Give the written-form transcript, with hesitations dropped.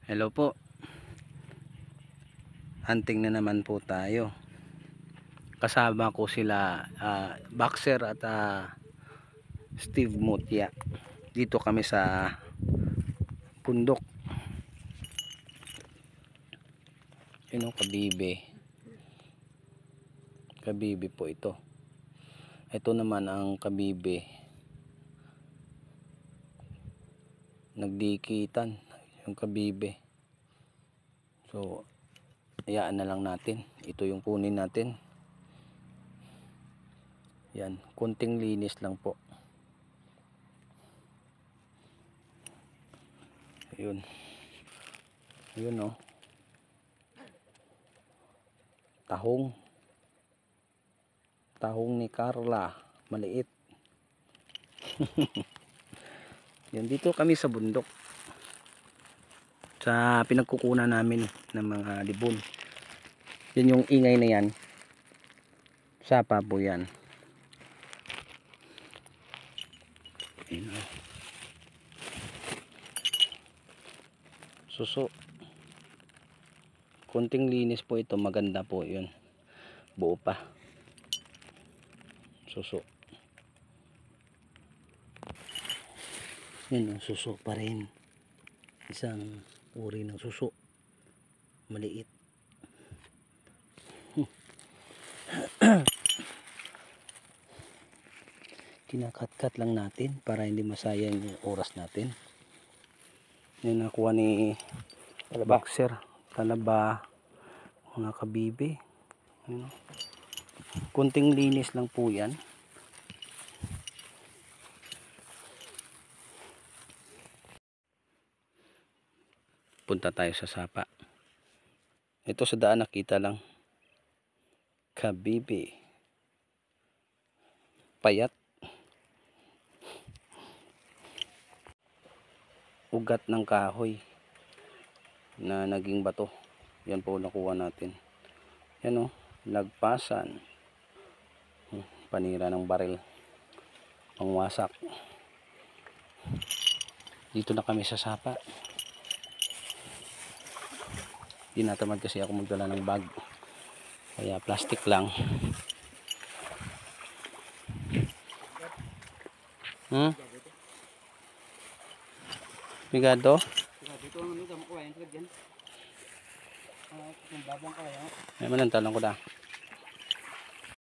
Hello po. Hunting na naman po tayo. Kasama ko sila Boxer at Steve Mutya. Dito kami sa bundok. Yun o, kabibe. Kabibe po ito. Ito naman ang kabibe. Nagdikitan yung kabibe. So hayaan na lang natin. Ito yung kunin natin. Yan, konting linis lang po. Ayun. Ayun oh. Tahong. Tahong ni Carla, maliit. Yan, dito kami sa bundok. Sa pinagkukunan namin ng mga libon. Yan yung ingay na yan. Sapa po yan. Suso. Kunting linis po ito, maganda po yun. Buo pa. Suso. Yan yung suso pa rin. Isang uri ng suso. Maliit. Kinakat-kat lang natin para hindi masayang yung oras natin. Yan nakuha ni Boxer. Talaba. Mga kabibe. Kunting linis lang po yan. Punta tayo sa sapa. Ito sa daan nakita lang. Kabibe. Payat. Ugat ng kahoy na naging bato. Yan po nakuha natin. Yan o, lagpasan. Panira ng baril. Pangwasak. Dito na kami sa sapa. Tinatamad kasi ako magdala ng bag. Kaya plastic lang. Bigado? Ay, manantalang ko na.